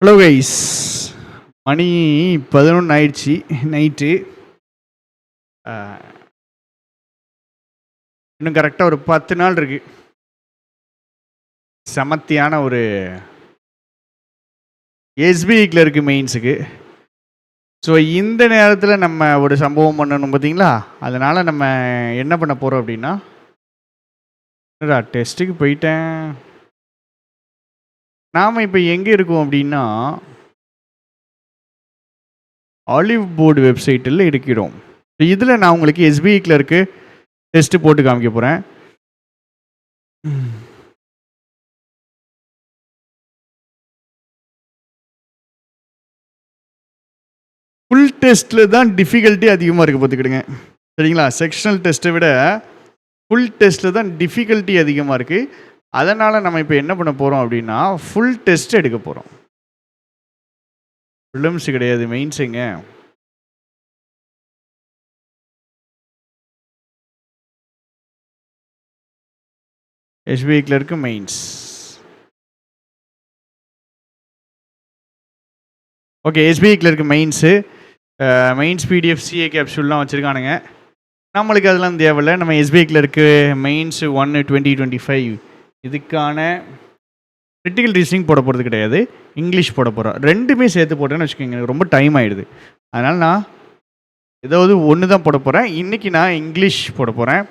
Hello guys, மணி 11 ஆயிடுச்சு night. இன்னும் கரெக்டாக ஒரு 10 நாள் இருக்கு சமத்தியான ஒரு எஸ்பிஐ கிளர்க்கு மெயின்ஸுக்கு. ஸோ இந்த நேரத்தில் நம்ம ஒரு சம்பவம் பண்ணணும் பார்த்தீங்களா? அதனால் நம்ம என்ன பண்ண போகிறோம் அப்படின்னா, டெஸ்ட்டுக்கு போயிட்டேன். நாம் இப்போ எங்கே இருக்கோம் அப்படின்னா, ஆலிவ் போர்டு வெப்சைட்டில் இருக்கிறோம். இதில் நான் உங்களுக்கு எஸ்பிஐ கிளர்க்கு டெஸ்ட்டு போட்டு காமிக்க போகிறேன். ஃபுல் டெஸ்ட்டில் தான் டிஃபிகல்ட்டி அதிகமாக இருக்குது பார்த்துக்கிடுங்க, சரிங்களா? செக்ஷனல் டெஸ்ட்டை விட ஃபுல் டெஸ்ட்டில் தான் டிஃபிகல்ட்டி அதிகமாக இருக்குது. அதனால் நம்ம இப்போ என்ன பண்ண போகிறோம் அப்படின்னா, ஃபுல் டெஸ்ட் எடுக்க போகிறோம். ப்ரிலிம்ஸ் கிடையாது, மெயின்ஸுங்க. SBI clerk mains. Okay, SBI clerk mains. Mains PDF CA கேப்சூல்லாம் வச்சுருக்கானுங்க. நம்மளுக்கு அதெல்லாம் தேவையில்லை. நம்ம எஸ்பிஐ கிளர்க்கு மெயின்ஸ் 1 2025 இதுக்கான கிரிட்டிக்கல் ரீசனிங் போட போகிறது கிடையாது, இங்கிலீஷ் போட போகிறோம். ரெண்டுமே சேர்த்து போட்டேன்னு வச்சுக்கோங்க, எனக்கு ரொம்ப டைம் ஆகிடுது. அதனால் நான் ஏதாவது ஒன்று தான் போட போகிறேன். இன்றைக்கி நான் இங்கிலீஷ் போட போகிறேன்.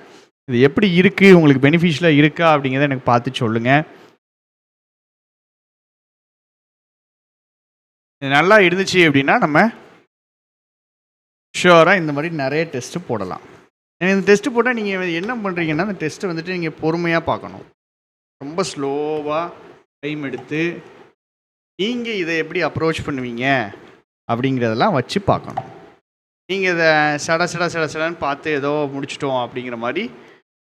இது எப்படி இருக்குது, உங்களுக்கு பெனிஃபிஷியலாக இருக்கா அப்படிங்கிறத எனக்கு பார்த்து சொல்லுங்கள். இது நல்லா இருந்துச்சு அப்படின்னா நம்ம ஷுவராக இந்த மாதிரி நிறைய டெஸ்ட்டு போடலாம். இந்த டெஸ்ட்டு போட்டால் நீங்கள் என்ன பண்ணுறீங்கன்னா, அந்த டெஸ்ட்டை வந்துட்டு நீங்கள் பொறுமையாக பார்க்கணும். ரொம்ப ஸ்லோவாக டைம் எடுத்து நீங்கள் இதை எப்படி அப்ரோச் பண்ணுவீங்க அப்படிங்கிறதெல்லாம் வச்சு பார்க்கணும். நீங்கள் இதை சடன்னு பார்த்து ஏதோ முடிச்சிட்டோம் அப்படிங்கிற மாதிரி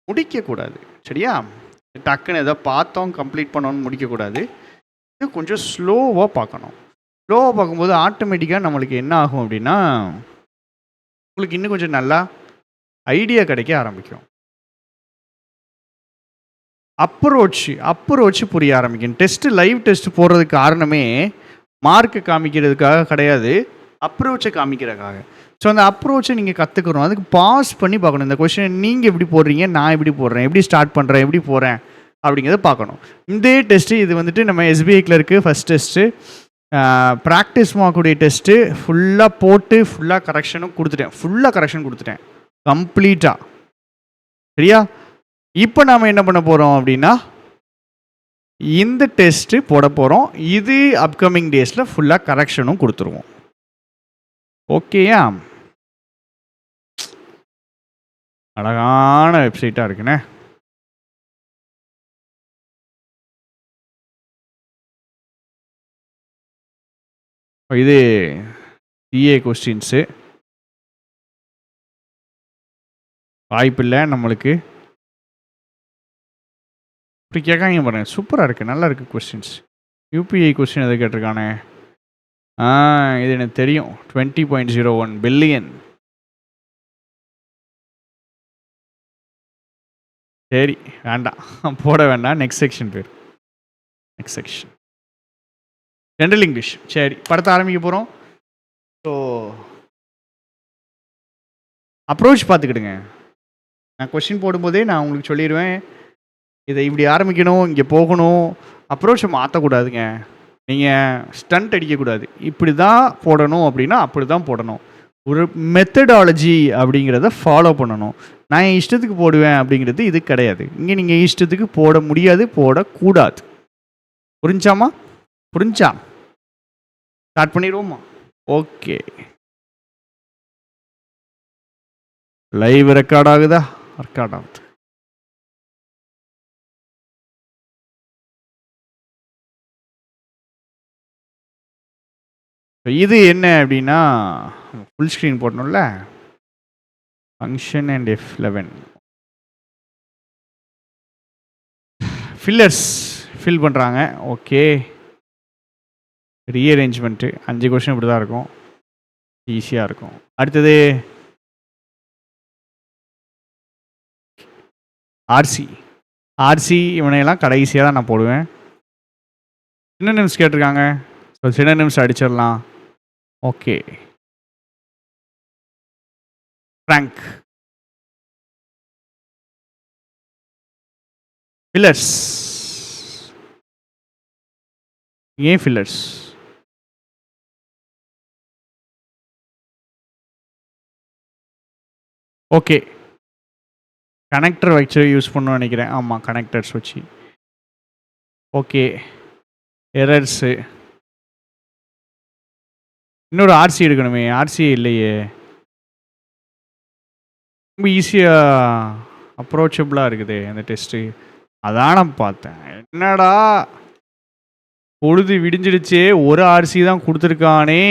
முடிக்கக்கூடாது, சரியா? டக்குன்னு ஏதோ பார்த்தோம் கம்ப்ளீட் பண்ணோன்னு முடிக்கக்கூடாது. இது கொஞ்சம் ஸ்லோவாக பார்க்கணும். ஸ்லோவாக பார்க்கும்போது ஆட்டோமேட்டிக்காக நம்மளுக்கு என்ன ஆகும் அப்படின்னா, உங்களுக்கு இன்னும் கொஞ்சம் நல்லா ஐடியா கிடைக்க ஆரம்பிக்கும். அப்ரோச் புரிய ஆரம்பிக்கும். டெஸ்ட்டு லைவ் டெஸ்ட் போடுறதுக்கு காரணமே மார்க்கு காமிக்கிறதுக்காக கிடையாது, அப்ரோச்சை காமிக்கிறதுக்காக. ஸோ அந்த அப்ரோச்சை நீங்கள் கற்றுக்கணும். அதுக்கு பாஸ் பண்ணி பார்க்கணும். இந்த கொஷின் நீங்கள் எப்படி போடுறீங்க, நான் எப்படி போடுறேன், எப்படி ஸ்டார்ட் பண்ணுறேன், எப்படி போகிறேன் அப்படிங்கிறத பார்க்கணும். இந்த டெஸ்ட்டு இது வந்துட்டு நம்ம SBI clerk first test practice பண்ணக்கூடிய டெஸ்ட்டு ஃபுல்லாக போட்டு ஃபுல்லாக கரெக்ஷன் கொடுத்துட்டேன் கம்ப்ளீட்டாக, சரியா? இப்போ நாம் என்ன பண்ண போகிறோம் அப்படின்னா, இந்த டெஸ்ட்டு போட போகிறோம். இது அப்கமிங் டேஸில் ஃபுல்லாக கரெக்ஷனும் கொடுத்துருவோம். ஓகேயா? அழகான வெப்சைட்டாக இருக்குண்ணே. இது சிஏ கொஸ்டின்ஸு. வாய்ப்பில்லை நம்மளுக்கு. இப்படி கேட்காங்க பாருங்கள், சூப்பராக இருக்குது, நல்லா இருக்குது கொஸ்டின்ஸ். யூபிஐ கொஸ்டின் எதை கேட்டிருக்கானே, இது எனக்கு தெரியும். 20.01 பில்லியன். சரி, வேண்டாம், போட வேண்டாம். நெக்ஸ்ட் செக்ஷன் பேர். Next section general English. சரி, படத்தை ஆரம்பிக்க போகிறோம். ஸோ அப்ரோச் பார்த்துக்கிடுங்க. நான் கொஸ்டின் போடும்போதே நான் உங்களுக்கு சொல்லிடுவேன், இதை இப்படி ஆரம்பிக்கணும், இங்கே போகணும். அப்ரோச்சை மாற்றக்கூடாதுங்க. நீங்கள் ஸ்டண்ட் அடிக்கக்கூடாது. இப்படி தான் போடணும் அப்படின்னா அப்படி தான் போடணும். ஒரு மெத்தடாலஜி அப்படிங்கிறத ஃபாலோ பண்ணணும். நான் என் இஷ்டத்துக்கு போடுவேன் அப்படிங்கிறது இது கிடையாது. இங்கே நீங்கள் இஷ்டத்துக்கு போட முடியாது, போடக்கூடாது. புரிஞ்சாமா? புரிஞ்சா? ஸ்டார்ட் பண்ணிடுவோமா? ஓகே, லைவ் ரெக்கார்ட் ஆகுதா? ரெக்கார்ட் ஆகுது. இது என்ன அப்படின்னா, ஃபுல் ஸ்க்ரீன் போடணும்ல. Function and F11 fillers fill பண்ணுறாங்க. ஓகே, ரீஅரேஞ்ச்மெண்ட்டு 5 கொஸ்டின் இப்படி தான் இருக்கும், ஈஸியாக இருக்கும். அடுத்தது ஆர்சி இவனையெல்லாம் கடைசியாக தான் நான் போடுவேன். சின்னம்ஸ் கேட்டிருக்காங்க. ஸோ சினோனிம்ஸ் அடிச்சிடலாம். ஓகே. ஃப்ராங்க். ஃபில்லர்ஸ். ஏன் ஃபில்லர்ஸ்? ஓகே. கனெக்டர் வச்சு யூஸ் பண்ணணும்னு நினைக்கிறேன். ஆமாம், கனெக்டர்ஸ் வச்சு. ஓகே. எரர்ஸு. இன்னொரு ஆர்சி எடுக்கணுமே, ஆர்சியே இல்லையே. ரொம்ப ஈஸியாக அப்ரோச்சபிளாக இருக்குது அந்த டெஸ்ட்டு. அதான் நான் பார்த்தேன். என்னடா பொழுது விடிஞ்சிடுச்சே, ஒரு ஆர்சி தான் கொடுத்துருக்கானே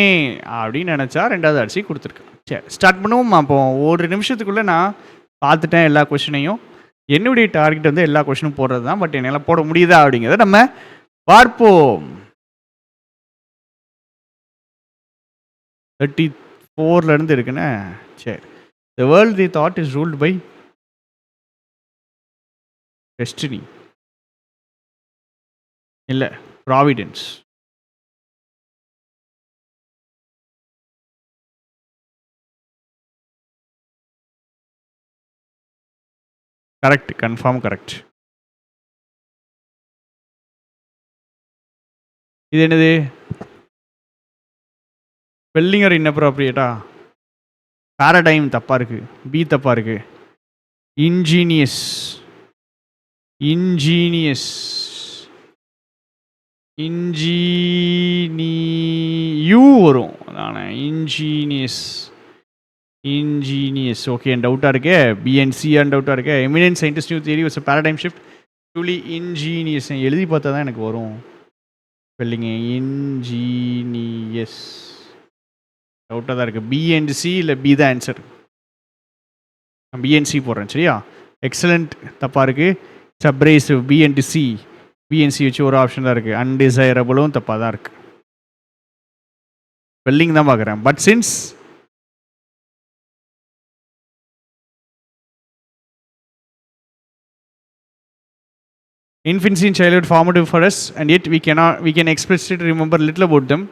அப்படின்னு நினச்சா 2வது ஆர்சி கொடுத்துருக்கான். சரி, ஸ்டார்ட் பண்ணுவோம். அப்போ ஒரு நிமிஷத்துக்குள்ளே நான் பார்த்துட்டேன் எல்லா கொஷினையும். என்னுடைய டார்கெட் வந்து எல்லா கொஷினும் போடுறது தான். பட் என்னால் போட முடியுதா அப்படிங்கிறத நம்ம பார்ப்போம். 34லேருந்து இருக்குண்ணே. சரி. The world they thought is ruled by destiny. இல்லை, ப்ராவிடன்ஸ். Correct, confirm correct. இது என்னது? Spelling R இன்அப்ரோப்ரியேட்டா? பேரடைம் தப்பாக இருக்குது. பி தப்பாக இருக்குது. இன்ஜீனியஸ். இன்ஜீனியஸ். யூ வரும். அதானே இன்ஜீனியஸ். இன்ஜீனியஸ். ஓகே, என் டவுட்டாக இருக்கே. பிஎன்சிஆன் டவுட்டாக இருக்கே. Eminent scientist new theory was paradigm shift truly ingenious. எழுதி பார்த்தா தான் எனக்கு வரும் ஸ்பெல்லிங்கு. இன்ஜீனியஸ் டவுட்டாக தான் இருக்குது. பிஎன்சி இல்லை பி தான் ஆன்சர். நான் பிஎன்சி போடுறேன். சரியா? எக்ஸலண்ட் தப்பாக இருக்குது. சப்ரேசிவ் பிஎன்சி. பிஎன்சி வச்சு ஒரு ஆப்ஷன் தான் இருக்குது. அன்டிசைரபிளும் தப்பாக தான் இருக்குது. ஸ்பெல்லிங் தான் பார்க்குறேன். But since infancy and childhood formative for us, and yet we can explicitly remember little about them.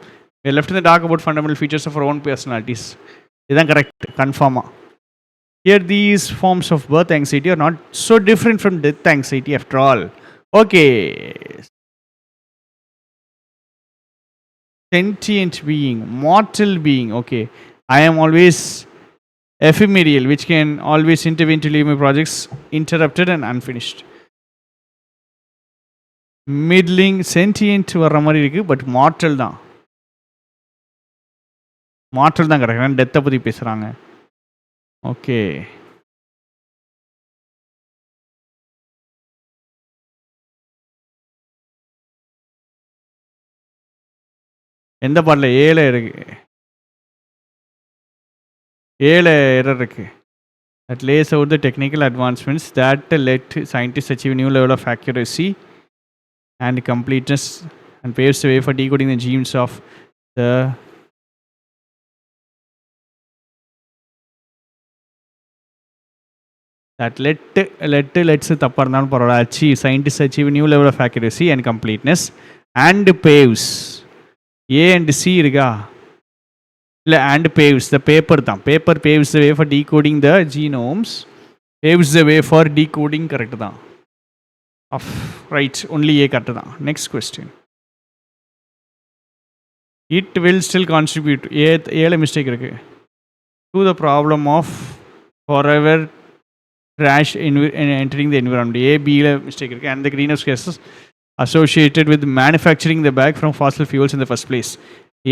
We are left in the dark about fundamental features of our own personalities. Is correct? Confirm. Here these forms of birth anxiety are not so different from death anxiety after all. Okay. Sentient being, mortal being. Okay. I am always ephemeral, which can always intervene to leave my projects interrupted and unfinished. Middling. Sentient வர்ற மாதிரி இருக்குது. But mortal தான். Mortal தான் கிடையாது. டெத்தை பற்றி பேசுகிறாங்க. Okay. எந்த பாட்டில் 7 இருக்கு? 7 எரர் இருக்குது. That lays out the technical advancements that let scientists achieve new level of accuracy and completeness and paves the way for decoding the genes of the that let's தப்பா இருந்தாலும் பரவாயில்ல. achieve scientists achieve new level of accuracy and completeness and paves. A and C இருக்கா? இல்லை, and paves the paper தான். paper paves the way for decoding the genomes. paves the way for decoding. Correct தான். of right, only A correct தான். Next question. It will still contribute. A mistake இருக்கு. To the problem of forever trash entering the environment. A, B mistake இருக்கு. And the greenhouse gases associated with manufacturing the bag from fossil fuels in the first place.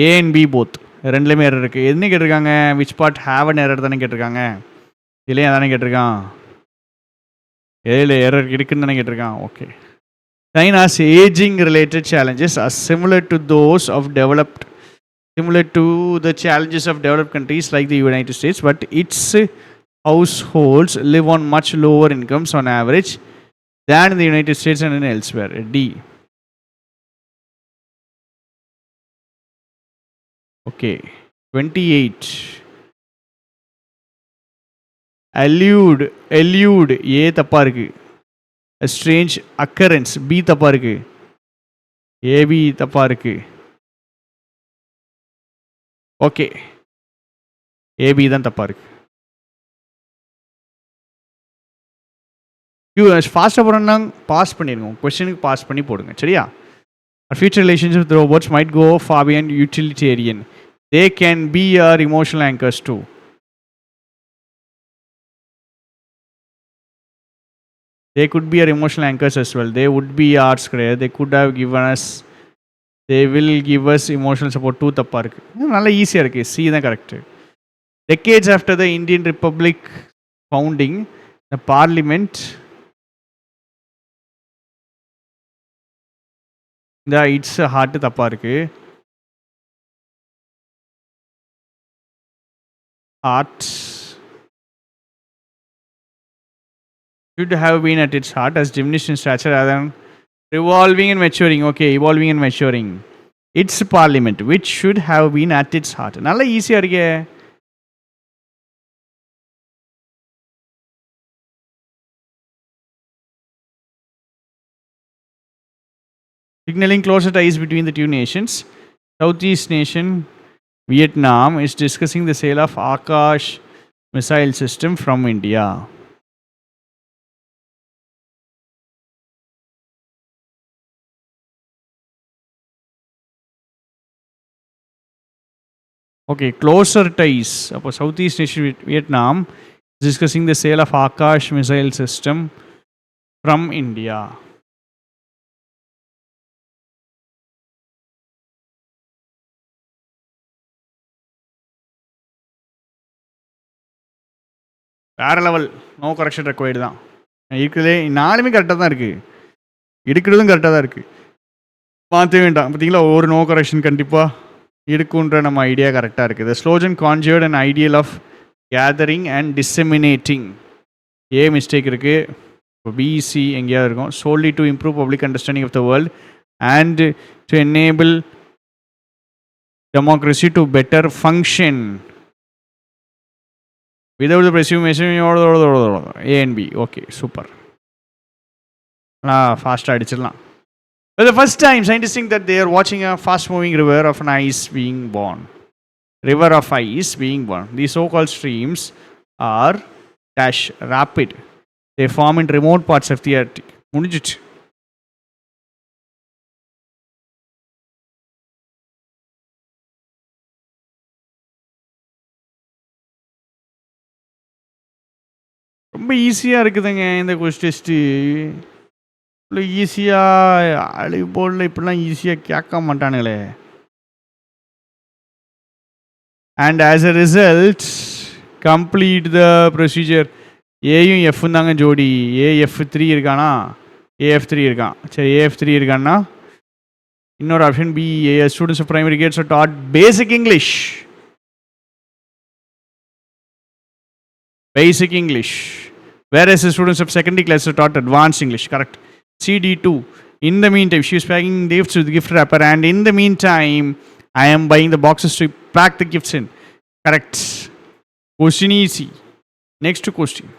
A and B both. ரெண்டுலேயுமே error இருக்குது. என்ன கேட்டிருக்காங்க? Which part have an error தானே கேட்டிருக்காங்க. இல்லையா தானே கேட்டிருக்கான்? ஏழு எரர் இருக்குன்னு தானே கேட்டிருக்கான். Okay. China's aging related challenges are similar to the challenges of developed countries like the United States, but its households live on much lower incomes on average than in the United States and in elsewhere. D. Okay. 28. Allude. A தப்பா இருக்கு. A strange occurrence. B தப்பா இருக்கு. AB தப்பா இருக்கு. Okay, AB தான் தப்பாக இருக்குது. ஃபாஸ்ட்டாக போகிறோன்னா பாஸ் பண்ணிடுங்க, கொஸ்டினுக்கு பாஸ் பண்ணி போடுங்க, சரியா? Future relationships with robots might go far beyond utilitarian. They can be our emotional anchors too. They could be our emotional anchors as well. They would be ours. They could have given us, they will give us emotional support too. தப்பா இருக்கு, நல்ல ஈஸியாக இருக்குது. C தான் correct. Decades after the Indian Republic founding, the Parliament, இந்த it's hard தப்பா இருக்கு. Heart should have been at its heart as diminished in stature rather than revolving and maturing. Okay, evolving and maturing. Its Parliament, which should have been at its heart. நல்ல ஈஸியாக இருக்கே. Signaling closer ties between the two nations. Southeast nation Vietnam is discussing the sale of Akash missile system from India. Okay, closer ties. அப்போ Southeast nation Vietnam is discussing the sale of Akash missile system from India. வேறு level, no correction required தான் இருக்குதே. நாலுமே கரெக்டாக தான் இருக்குது, எடுக்கிறதும் கரெக்டாக தான் இருக்குது, மாற்ற வேண்டாம். பார்த்தீங்களா, ஒரு நோ கரெக்ஷன் கண்டிப்பாக இருக்குன்ற நம்ம ஐடியா கரெக்டாக இருக்குது. The slogan conjured an ideal of gathering and disseminating. A mistake இருக்குது, இப்போ பிசி எங்கேயாவது இருக்கும். solely to improve public understanding of the world and to enable democracy to better function. Without the presumption, A and B. Okay, super. Fast அடிச்சிடலாம். For the first time, scientists think that they are watching a fast-moving river of an ice being born. River of ice being born. These so-called streams are dash rapid. They form in remote parts of the Arctic. முடிஞ்சிச்சு. ரொம்ப ஈஸியாக இருக்குதுங்க இந்த question test. இவ்வளோ ஈஸியாக அழிவு போர்டில் இப்படிலாம் ஈஸியாக கேட்க மாட்டானுங்களே. And as a result complete the procedure. ஏயும் எஃப்னு தாங்க ஜோடி. ஏஎஃப்3 இருக்கானா, ஏஎஃப்3 இருக்கான். சரி, ஏஎஃப்3 இருக்கான்னா இன்னொரு option B. Students of primary grades are that basic English. Basic English, whereas the students of secondary class are taught advanced English. Correct. CD2. In the meantime, she is packing gifts with the gift wrapper, and in the meantime, I am buying the boxes to pack the gifts in. Correct. Question easy. Next question.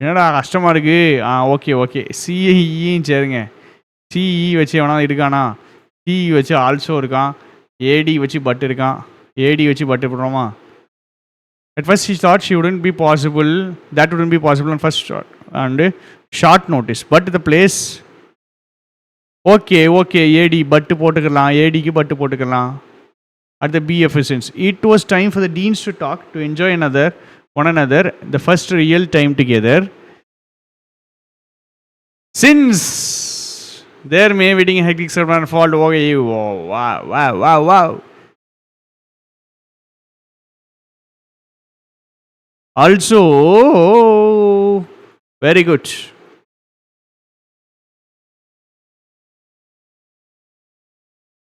என்னடா கஷ்டமாக இருக்குது. Okay okay, சிஇயும் சேருங்க. CE வச்சு எவனா இருக்கானா, CE வச்சு also இருக்கான், ஏடி வச்சு பட் இருக்கான், ஏடி வச்சு but போடுறோமா. At first she thought she wouldn't be possible, that wouldn't be possible on first shot and short notice, but the place okay okay, AD பட்டு போட்டுக்கலாம், ஏடிக்கு பட்டு போட்டுக்கலாம். At the B efficiency, it was time for the deans to talk, to enjoy one another, the first real time together since their May wedding hectic ceremony fall. Okay, wow. Also very good.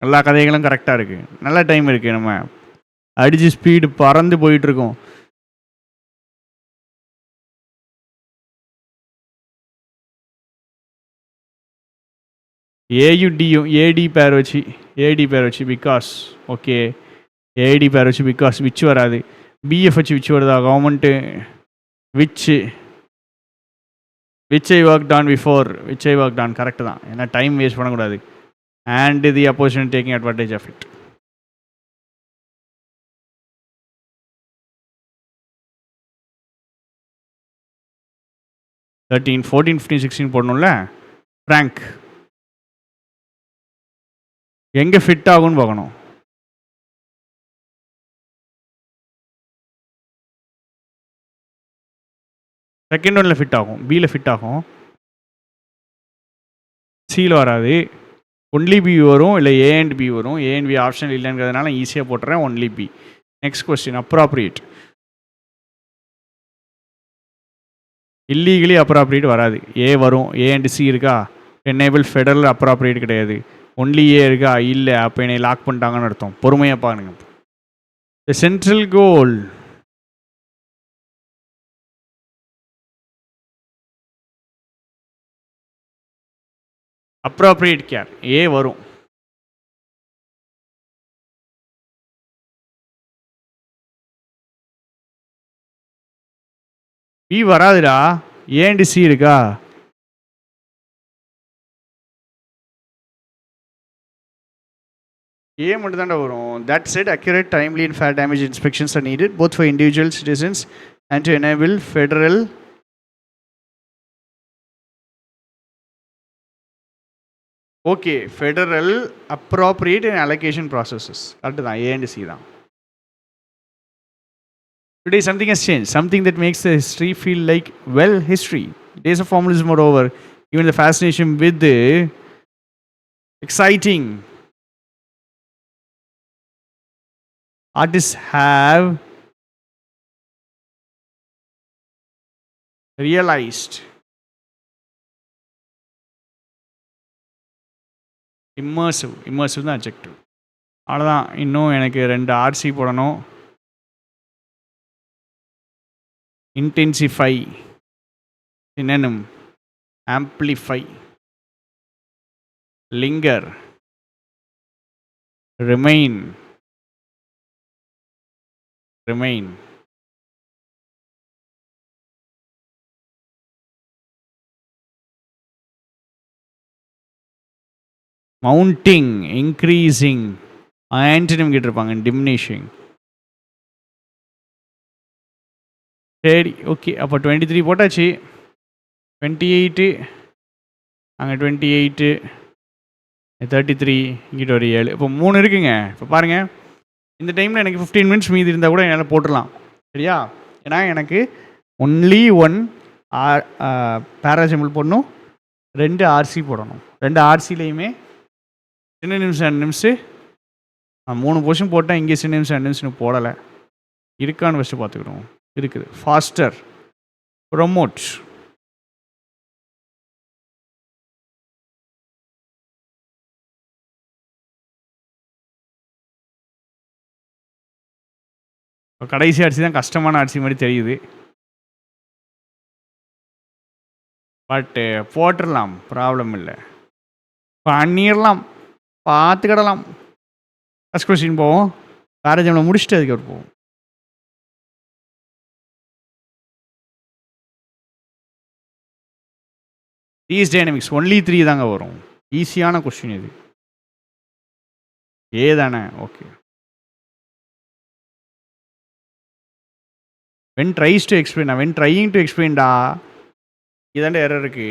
எல்லா கதைகளும் கரெக்டாக இருக்குது, நல்ல time இருக்குது, நம்ம அடிச்சு speed பறந்து போயிட்டுருக்கோம். ஏயும் டியும் ஏடி பேர் வச்சு பிகாஸ் ஓகே ஏடி பேர் வச்சு பிகாஸ் விச் வராது. பிஎஃப் வச்சு விச் வருதா? Government which I work done before which I work done correct தான். ஏன்னா டைம் வேஸ்ட் பண்ணக்கூடாது. And the opposition taking advantage of it. Thirteen 14 15 16 போடணும்ல. ஃப்ராங்க் எங்கே ஃபிட் ஆகும்னு பார்க்கணும். செகண்ட் ஒன்ல ஃபிட் ஆகும், பியில் ஃபிட் ஆகும், சியில் வராது. ஒன்லி பி வரும், இல்லை ஏ அண்ட் பி வரும். ஏ அண்ட் பி ஆப்ஷன் இல்லைங்கிறதுனால ஈஸியாக போட்டுறேன் only B. Next question appropriate. Illegally appropriate வராது. ஏ வரும், ஏ அண்ட் சி இருக்கா. என்னேபிள் ஃபெடரல் அப்ராப்ரியேட் கிடையாது. ஒன்லி ஏ இருக்கா, இல்லை. அப்போ என்னை லாக் பண்ணிட்டாங்கன்னு அர்த்தம். பொறுமையாக பாருங்க. The central goal appropriate care. A வரும். பி வராதுடா. ஏ அண்ட் சி இருக்கா. ஏ மட்டும் தாண்டா வரும். That set accurate timely and fair damage inspections are needed both for individual citizens and to enable federal okay federal appropriate and allocation processes. Correct தான். ஏ and C தான். Today something has changed, something that makes the history feel like, well, history. Days of formalism are over. Even the fascination with the exciting artists have realized immersive தான் adjective. அவ்வளோதான். இன்னும் எனக்கு 2 RC போடணும். intensify, synonym, amplify, linger, remain, mounting, increasing, antonym கேட்டிருப்பாங்க, diminishing. சரி okay. அப்போ 23 போட்டாச்சு. 28 அங்கே 28 33 இங்கிட்ட ஒரு 7. இப்போ 3 இருக்குங்க. இப்போ பாருங்கள், இந்த டைமில் எனக்கு 15 மினிட்ஸ் மீதி இருந்தால் கூட என்னால் போட்டுடலாம். சரியா? ஏன்னா எனக்கு ஒன்லி 1 பேராசிமல் போடணும், 2 ஆர்சி போடணும். 2 ஆர்சிலையுமே சினோனிம்ஸ் அண்டோனிம்ஸு 3 போர்ஷன் போட்டால் இங்கே சினோனிம்ஸ் அண்டோனிம்ஸ்னு போடலை. இருக்கான்னு ஃபஸ்ட்டு பார்த்துக்கிடுவோம். இருக்குது. ஃபாஸ்டர், ப்ரொமோட், கடைசி அரிசி தான் கஷ்டமான அரிசி மாதிரி தெரியுது. பட்டு போட்டுடலாம், ப்ராப்ளம் இல்லை. பண்ணிடலாம், பார்த்துக்கிடலாம். ஃபஸ்ட் கொஸ்டின் போவோம். பேராஜமில் முடிச்சுட்டு அதுக்கு போவோம். தீஸ் டைனமிக்ஸ் ஒன்லி 3 தாங்க வரும். ஈஸியான கொஸ்டின் இது. ஏ தானே? Okay. When tries to explain, when trying to எக்ஸ்பிளைன்டா. இதாண்ட எரர் இருக்கு.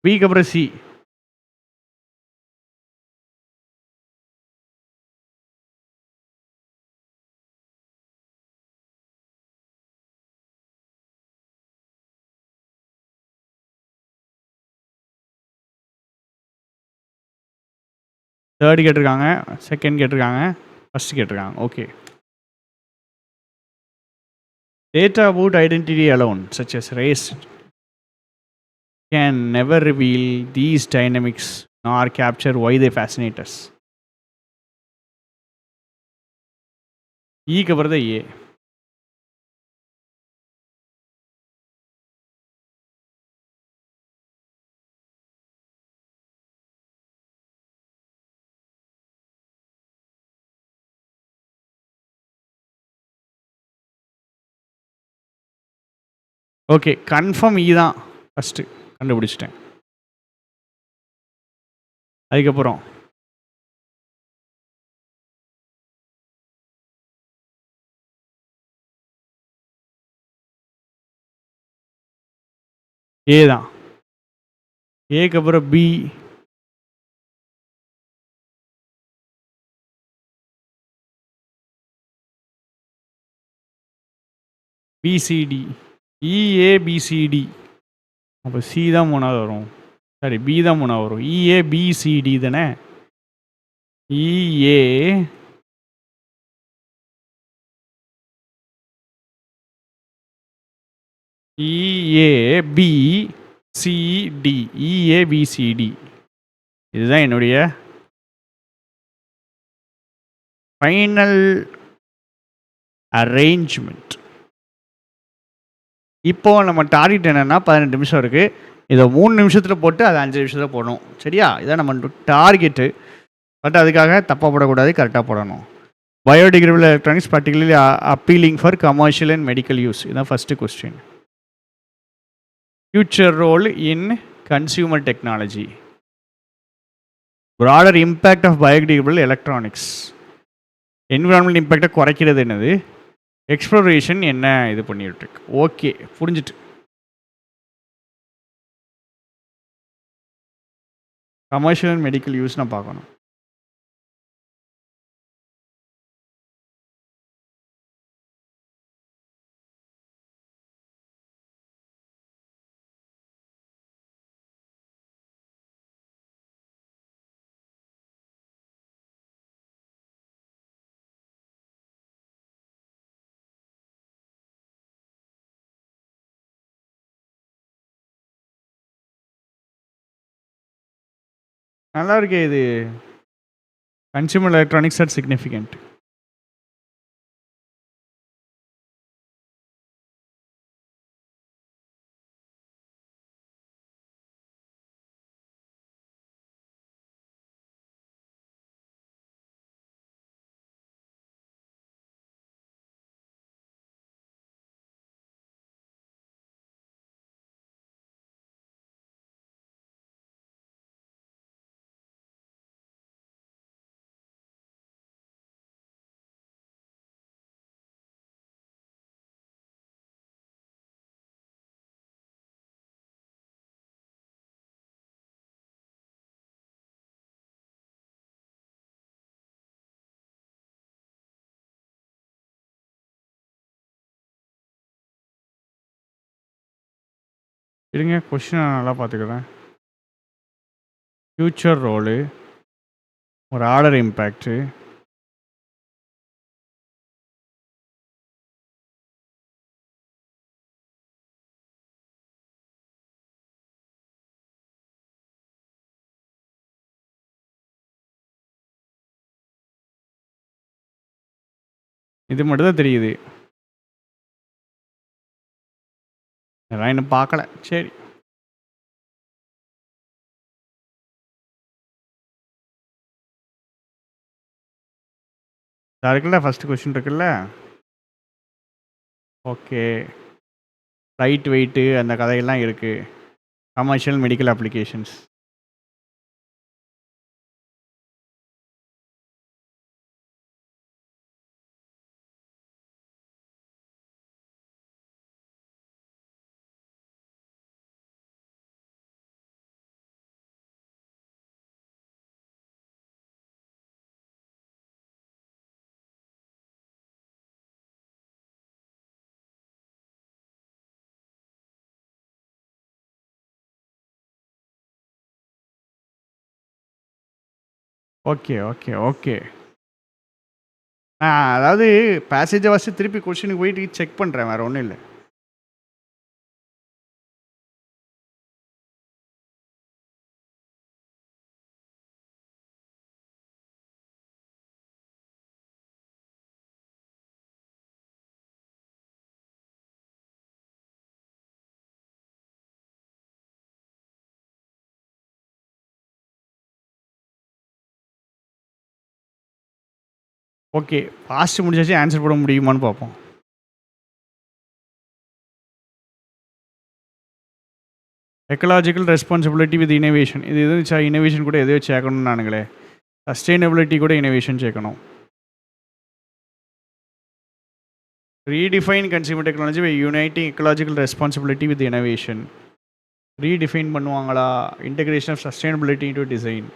பிக்கு அப்புறம் சி. தேர்டு கேட்டிருக்காங்க, செகண்ட் கேட்டிருக்காங்க, ஃபஸ்ட்டு கேட்டிருக்காங்க. Okay. Data about identity alone, such as race, can never reveal these dynamics nor capture why they fascinate us. ஈக்கு அப்புறம் தான் ஏ. ஓகே, கன்ஃபார்ம் ஈ தான் ஃபஸ்ட்டு கண்டுபிடிச்சிட்டேன். அதுக்கப்புறம் ஏ தான். ஏக்கு அப்புறம் பி. பிசிடி. இஏபிசிடி. அப்போ சி தான் மூணாவது வரும். சாரி, பி தான் மூணாவது வரும். இஏபிசிடி தானே. இஏ இஏபிசிடி. இஏபிசிடி. இதுதான் என்னுடைய ஃபைனல் அரேஞ்ச்மெண்ட். இப்போ நம்ம டார்கெட் என்னென்னா 18 நிமிஷம் இருக்குது. இதை 3 நிமிஷத்தில் போட்டு அதை 5 நிமிஷத்தில் போடணும். சரியா? இதான் நம்ம டார்கெட்டு. பட் அதுக்காக தப்பாக போடக்கூடாது, கரெக்டாக போடணும். Biodegradable electronics particularly appealing for commercial and medical use. இதுதான் first question. Future role in consumer technology. Broader impact of biodegradable electronics. Environmental இம்பேக்டை குறைக்கிறது என்னது? எக்ஸ்ப்ளோரேஷன் என்ன இது பண்ணிட்டு இருக்கு. ஓகே, புரிஞ்சுட்டு. கமர்ஷியல் அண்ட் மெடிக்கல் யூஸ் நான் பார்க்கணும். நல்லா இருக்கே இது. Consumer electronics R significant. இருங்க, கொஸ்டின் நான் நல்லா பார்த்துக்கிறேன். ஃபியூச்சர் ரோலு, ஒரு ஆர்டர் இம்பேக்ட்டு, இது மட்டும் தான் தெரியுது. இதெல்லாம் இன்னும் பார்க்கல. சரி, இருக்குல்ல ஃபஸ்ட்டு கொஸ்டின் இருக்குல்ல. ஓகே, லைட் வெயிட்டு அந்த கதையெல்லாம் இருக்குது. Commercial medical applications. Okay okay okay. அதாவது பேசேஜை வச்சு திருப்பி கொஸ்டினுக்கு போயிட்டு செக் பண்ணுறேன், வேறு ஒன்றும் இல்லை. ஓகே, பாஸ்ட் முடிஞ்சாச்சு, ஆன்சர் போட முடியுமான்னு பார்ப்போம். Ecological responsibility with innovation. இது எதுவும் இனோவேஷன் கூட எதையோ சேர்க்கணும்னு நானுங்களே. சஸ்டெயினபிலிட்டி கூட இனோவேஷன் சேர்க்கணும். Redefine consumer technology by uniting ecological responsibility with innovation. Redefine பண்ணுவாங்களா? Integration of sustainability into design.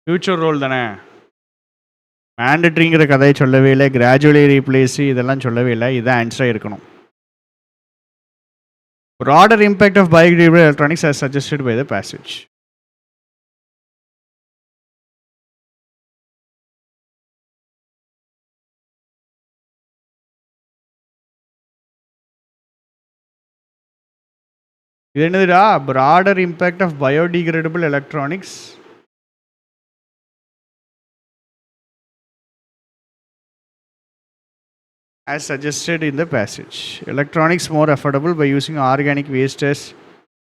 Future role தானே. மேண்டட்ரிங்கிற கதையை சொல்லவே இல்லை, கிராஜுவலி ரீப்ளேஸு இதெல்லாம் சொல்லவே இல்லை. இதுதான் ஆன்சராக இருக்கணும். Broader impact of biodegradable electronics as suggested by the passage. இது என்னதுடா? Broader impact of biodegradable electronics as suggested in the passage. Electronics more affordable by using organic waste as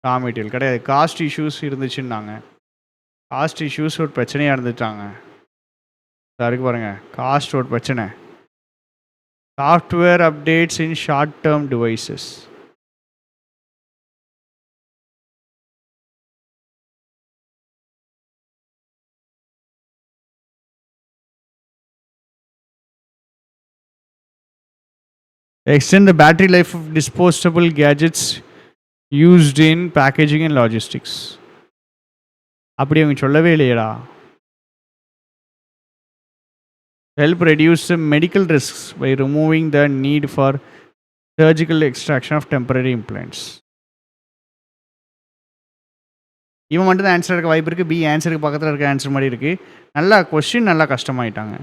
raw material. கிடையாது, cost issues இருந்துச்சுன்னாங்க. Cost issues ஒரு பிரச்சனையாக இருந்துட்டாங்க. அதுக்கு பாருங்கள், cost ஒரு பிரச்சனை. Software updates in short term devices. Extend the battery life of disposable gadgets used in packaging and logistics. அப்படி அவங்க சொல்லவே இல்லையடா. Help reduce the medical risks by removing the need for surgical extraction of temporary implants. இவன் மட்டும் தான் answer இருக்க வாய்ப்பு இருக்குது. பி ஆன்சருக்கு பக்கத்தில் இருக்க ஆன்சர் மாதிரி இருக்குது. நல்லா கொஸ்டின் நல்லா கஷ்டமாயிட்டாங்க.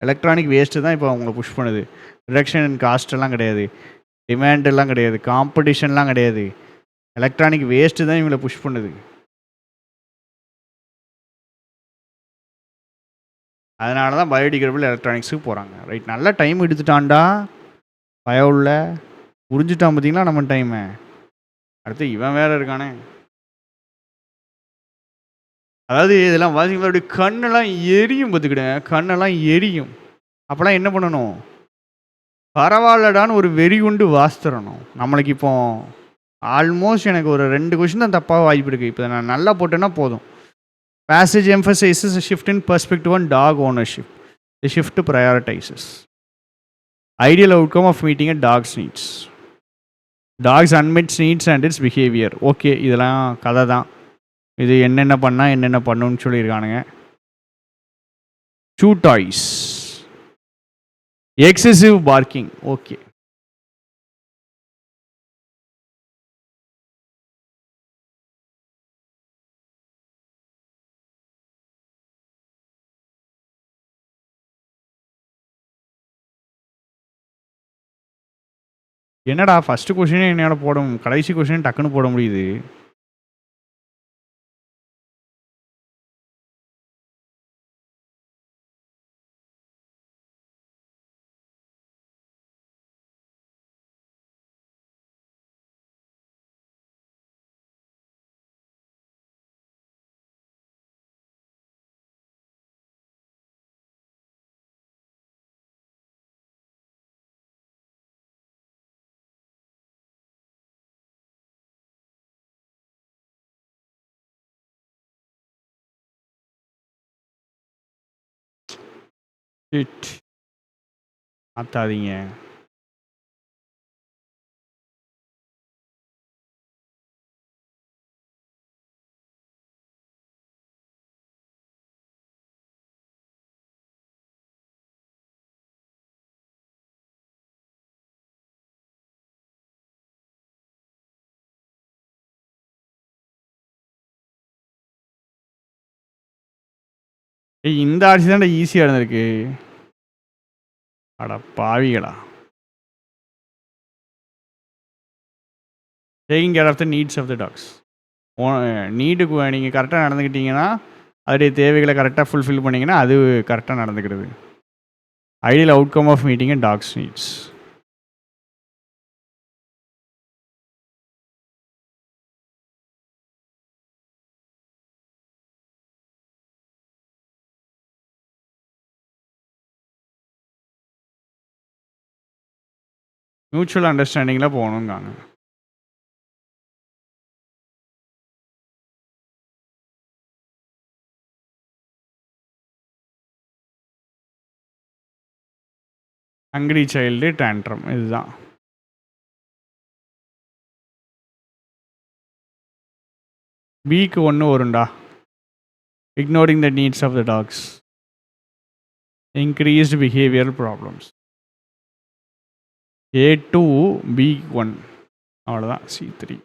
எலக்ட்ரானிக் வேஸ்ட்டு தான் இப்போ அவங்கள புஷ் பண்ணுது. ரிடக்ஷன் இன் காஸ்ட்டெல்லாம் கிடையாது, டிமாண்டெல்லாம் கிடையாது, காம்படிஷன்லாம் கிடையாது. எலக்ட்ரானிக் வேஸ்ட்டு தான் இவங்களை புஷ் பண்ணுது. அதனால தான் பயோடிகிரேடபிள் எலக்ட்ரானிக்ஸுக்கு போகிறாங்க. ரைட், நல்லா டைம் எடுத்துட்டான்டா பயம் உள்ள. புரிஞ்சுட்டான் பார்த்தீங்களா நம்ம டைமை. அடுத்து இவன் வேறு இருக்கானே. அதாவது இதெல்லாம் பார்த்தீங்கன்னா அப்படி கண்ணெல்லாம் எரியும், பார்த்துக்கிடுங்க, கண்ணெல்லாம் எரியும். அப்போலாம் என்ன பண்ணணும்? பரவாயில்லடான்னு ஒரு வெறி கொண்டு வாசித்துறணும். நம்மளுக்கு இப்போ ஆல்மோஸ்ட் எனக்கு ஒரு 2 கொஷின் தான் தப்பாக வாய்ப்பு இருக்குது. இப்போ நான் நல்லா போட்டேன்னா போதும். Passage emphasizes a shift in perspective on dog ownership. The shift prioritizes ideal outcome of meeting a dog's needs, dog's unmet needs and its behavior. Okay, இதெல்லாம் கதை தான். இது என்னென்ன பண்ணால் என்னென்ன பண்ணணும்னு சொல்லியிருக்கானுங்க. chew toys, excessive barking. Okay, என்னடா first கொஷினே என்னோட கடைசி கொஷின் டக்குன்னு போட முடியுது. மாத்தாதீங்க. இந்த ஆட்சி தான்டா ஈஸியாக இருந்திருக்கு. அட பாவிகளா. Taking care of the needs of the dogs. நீடுக்கு நீங்கள் கரெக்டாக நடந்துக்கிட்டீங்கன்னா, அதோடைய தேவைகளை கரெக்டாக ஃபுல்ஃபில் பண்ணிங்கன்னா அது கரெக்டாக நடந்துக்கிறது. Ideal outcome of meeting and dogs needs. Mutual அண்டர்ஸ்டாண்டிங்கில் போகணுங்காங்க. ஹங்கிரி சைல்டு டேண்ட்ரம் இதுதான். பிக்கு 1 வரும்டா. Ignoring the needs of the dogs, increased behavioural problems. A2 B1 அவ்வளோதான். C3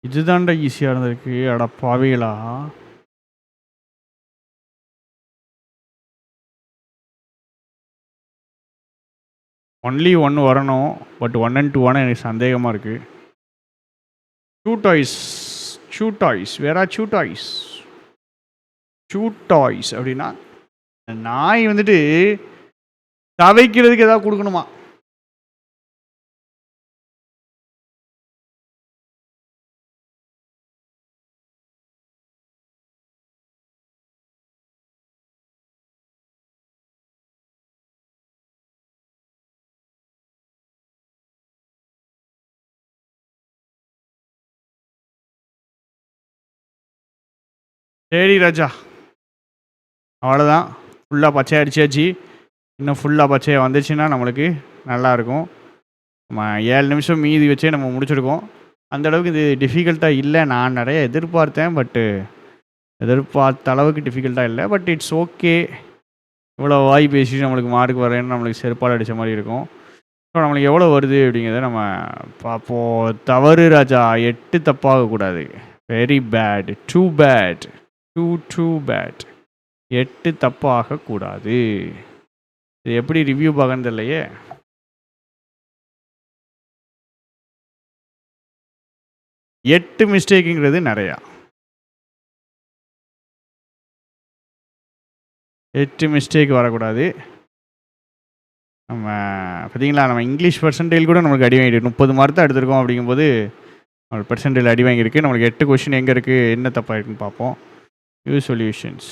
இதுதான்டா ஈஸியாக இருந்திருக்கு. அட பாவிகளா. ஒன்லி 1 வரணும். பட் 1 and 2 எனக்கு சந்தேகமாக இருக்குது. சூ டாய்ஸ் அப்படின்னா நாய் வந்துட்டு தவைக்கிறதுக்கு ஏதாவது கொடுக்கணுமா? சரி ராஜா, அவ்வளோதான். ஃபுல்லாக பச்சை அடிச்சாச்சு. இன்னும் ஃபுல்லாக பச்சையாக வந்துச்சுன்னா நம்மளுக்கு நல்லாயிருக்கும். நம்ம 7 நிமிஷம் மீதி வச்சே நம்ம முடிச்சிருக்கோம். அந்தளவுக்கு இது டிஃபிகல்ட்டாக இல்லை. நான் நிறைய எதிர்பார்த்தேன், பட்டு எதிர்பார்த்த அளவுக்கு டிஃபிகல்ட்டாக இல்லை. But it's okay. இவ்வளோ வாய் பேசி நம்மளுக்கு மார்க் வரேன்னு நம்மளுக்கு செருப்பாடு அடித்த மாதிரி இருக்கும். ஸோ நம்மளுக்கு எவ்வளோ வருது அப்படிங்கிறத நம்ம பார்ப்போம். தவறு ராஜா, 8 தப்பாகக்கூடாது. Very bad, too bad, too bad. 8 தப்பு ஆகக்கூடாது. இது எப்படி ரிவ்யூ பார்க்கறது இல்லையே. எட்டு மிஸ்டேக்குங்கிறது நிறையா. 8 மிஸ்டேக் வரக்கூடாது. நம்ம பார்த்தீங்களா, நம்ம இங்கிலீஷ் பர்சன்டேஜ் கூட நம்மளுக்கு அடி வாங்கிட்டு 30 மார்க் தான் எடுத்திருக்கோம். அப்படிங்கும்போது நம்மளுக்கு பர்சன்டேஜ் அடி வாங்கியிருக்கு. நம்மளுக்கு 8 கொஷின் எங்கே இருக்குது, என்ன தப்பாக இருக்குன்னு பார்ப்போம். Use solutions.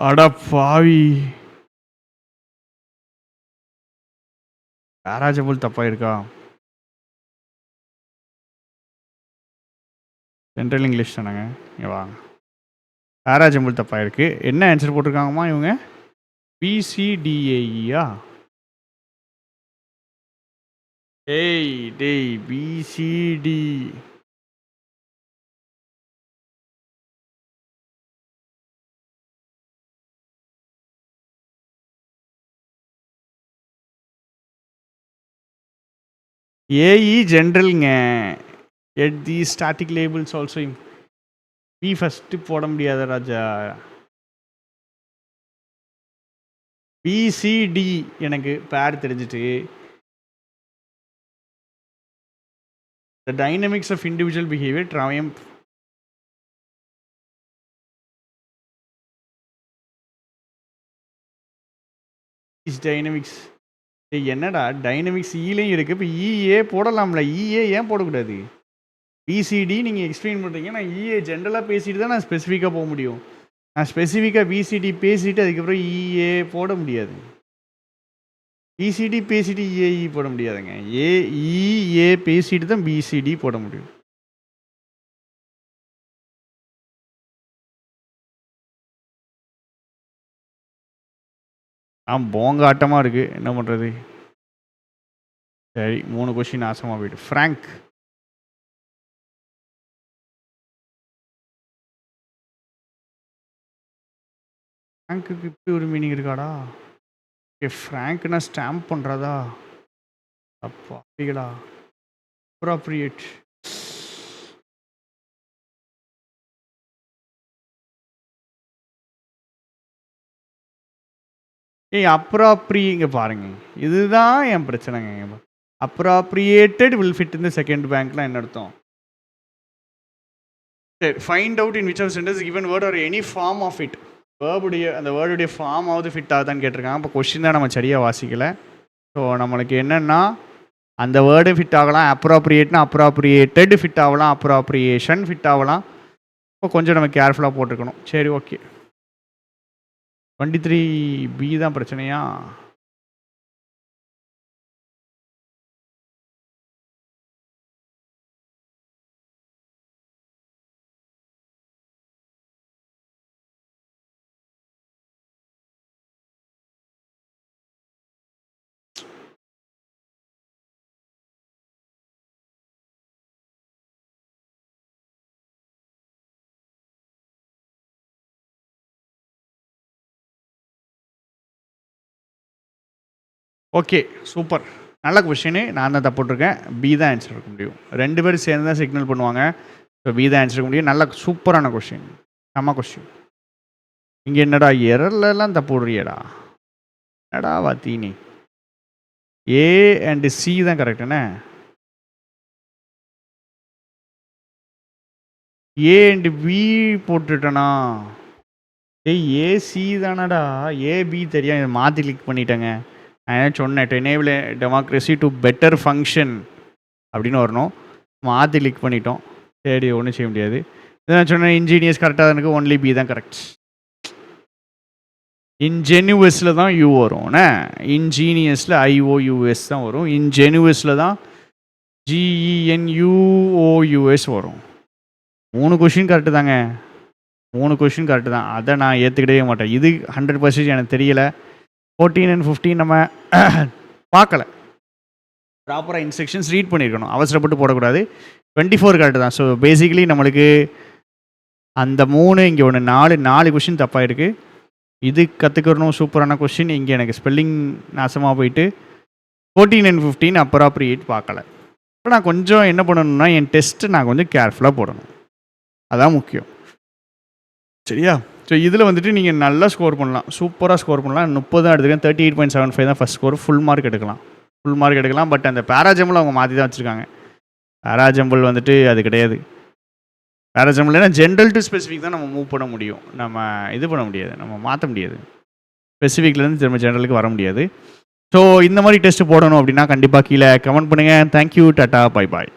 அட பாவி, பேராஜபுல் தப்பாக இருக்கா? சென்ட்ரல் இங்கிலீஷ் தானேங்க. இங்கே வாங்க, பேராஜம்புல் தப்பாக இருக்குது. என்ன ஆன்சர் போட்டிருக்காங்கம்மா இவங்க? பிசிடிஏஇயா? டேய் பிசிடி. ஏஇ ஜென்ரலுங்க. At the static labels also. B first போட முடியாத ராஜா. பிசிடி எனக்கு பேர் தெரிஞ்சிட்டு. The dynamics of individual behavior triumph. Is dynamics. என்னடா டைனமிக்ஸ் ஈலையும் இருக்குது. இப்போ இஏ போடலாம்ல, இஏ ஏன் போடக்கூடாது? பிசிடி நீங்கள் எக்ஸ்பிளைன் பண்ணுறீங்க. நான் இஏ ஜென்ரலாக பேசிட்டு தான் நான் ஸ்பெசிஃபிக்காக போக முடியும். நான் ஸ்பெசிஃபிக்காக பிசிடி பேசிட்டு அதுக்கப்புறம் இஏ போட முடியாது. பிசிடி பேசிட்டு ஏஇ போட முடியாதுங்க. ஏஇஏ பேசிட்டு தான் பிசிடி போட முடியும். போங்காட்டமாக இருக்குது, என்ன பண்ணுறது. சரி, 3 கொஸ்டின் நாசமாக போயிட்டு. ஃப்ராங்க். ஃப்ராங்க்குக்கு இப்படி ஒரு மீனிங் இருக்காடா? ஃப்ராங்க்னா ஸ்டாம்ப் பண்ணுறதா? அப்பா அப்படிங்களா? அப்ராப்ரியேட். அப்ராப்ரிங்க பாருங்க, இதுதான் என் பிரச்சனைங்க. அப்ராப்ரியேட்டட் வில் ஃபிட் இந்த செகண்ட் பேங்க்லாம் என்ன அர்த்தம்? சரி, find out in which of sentence given word are any form of it. வேர்புடைய அந்த வேர்டுடைய ஃபார்ம் ஆகுது ஃபிட் ஆகுதான்னு கேட்டிருக்காங்க. இப்போ கொஸ்டின் தான் நம்ம சரியாக வாசிக்கலை. ஸோ நம்மளுக்கு என்னென்னா அந்த வேர்டு ஃபிட் ஆகலாம், அப்ராப்ரியேட்னா அப்ராப்ரியேட்டட் ஃபிட் ஆகலாம், அப்ராப்ரியேஷன் ஃபிட் ஆகலாம். இப்போ கொஞ்சம் நம்ம கேர்ஃபுல்லாக போட்டிருக்கணும். சரி, ஓகே. 23B தான் பிரச்சனையா? Okay, super. நல்ல கொஷினு. நான் தான் தப்புட்ருக்கேன். பி தான் ஆன்சர் இருக்க முடியும். 2 பேரும் சேர்ந்து தான் சிக்னல் பண்ணுவாங்க. ஸோ பி தான் ஆன்சர் இருக்க முடியும். நல்ல சூப்பரான கொஷின். செம்ம கொஷின். இங்கே என்னடா எரர்லாம் தப்பு விடுறியடா? என்னடா வாத்தீனி? ஏ அண்ட் சி தான் கரெக்டுண்ணே. ஏ அண்ட் பி போட்டுட்டேனா? ஏய், ஏசி தானடா. ஏபி தெரியும். இதை மாற்றி கிளிக் பண்ணிட்டேங்க. நான் என்ன சொன்னேன், to enable democracy to better function அப்படின்னு வரணும். மாற்றி கிளிக் பண்ணிட்டோம். சரி, ஒன்றும் செய்ய முடியாது. இதை நான் சொன்னேன், இன்ஜீனியஸ் கரெக்டாக தான் இருக்குது. ஒன்லி பி தான் கரெக்ட். இன்ஜெனுவஸில் தான் யூ வரும்ண்ணே. இன்ஜீனியஸில் ஐஓயூஎஸ் தான் வரும். இன்ஜெனுவஸில் தான் GENUOUS வரும். 3 கொஷின் கரெக்டு தாங்க. 3 கொஷின் கரெக்டு தான். அதை நான் ஏற்றுக்கிட்டவே மாட்டேன். இது 100% எனக்கு தெரியலை. 14 and 15 நம்ம பார்க்கல. ப்ராப்பராக இன்ஸ்ட்ரக்ஷன்ஸ் ரீட் பண்ணியிருக்கணும். அவசரப்பட்டு போடக்கூடாது. 24 கரெக்டு தான். ஸோ பேசிக்கலி நம்மளுக்கு அந்த 3 இங்கே ஒன்று 4 கொஷின் தப்பாக இருக்குது. இது கற்றுக்கணும். சூப்பரான கொஷின். இங்கே எனக்கு ஸ்பெல்லிங் நாசமாக போயிட்டு 14 and 15 அப்ராப்ரியேட் பார்க்கல. இப்போ நான் கொஞ்சம் என்ன பண்ணணும்னா, என் டெஸ்ட்டு நான் கொஞ்சம் கேர்ஃபுல்லாக போடணும். அதான் முக்கியம். சரியா? ஸோ இதில் வந்துட்டு நீங்கள் நல்லா ஸ்கோர் பண்ணலாம். சூப்பராக ஸ்கோர் பண்ணலாம். 30 தான் எடுத்துக்கேன். 38.75 தான் ஃபஸ்ட் ஸ்கோர். ஃபுல் மார்க் எடுக்கலாம். பட் அந்த பேராஜம்பிள் அவங்க மாற்றி தான் வச்சுருக்காங்க. பேராஜம்பிள் வந்துட்டு அது கிடையாது. பேராஜம்பிள்னா ஜென்ரல் டு ஸ்பெசிஃபிக் தான் நம்ம மூவ் பண்ண முடியும். நம்ம இது பண்ண முடியாது, நம்ம மாற்ற முடியாது. ஸ்பெசிஃபிக்லேருந்து திரும்ப ஜென்ரலுக்கு வர முடியாது. ஸோ இந்த மாதிரி டெஸ்ட் போடணும் அப்படின்னா கண்டிப்பாக கீழே கமெண்ட் பண்ணுங்கள். Thank you, tata, bye bye.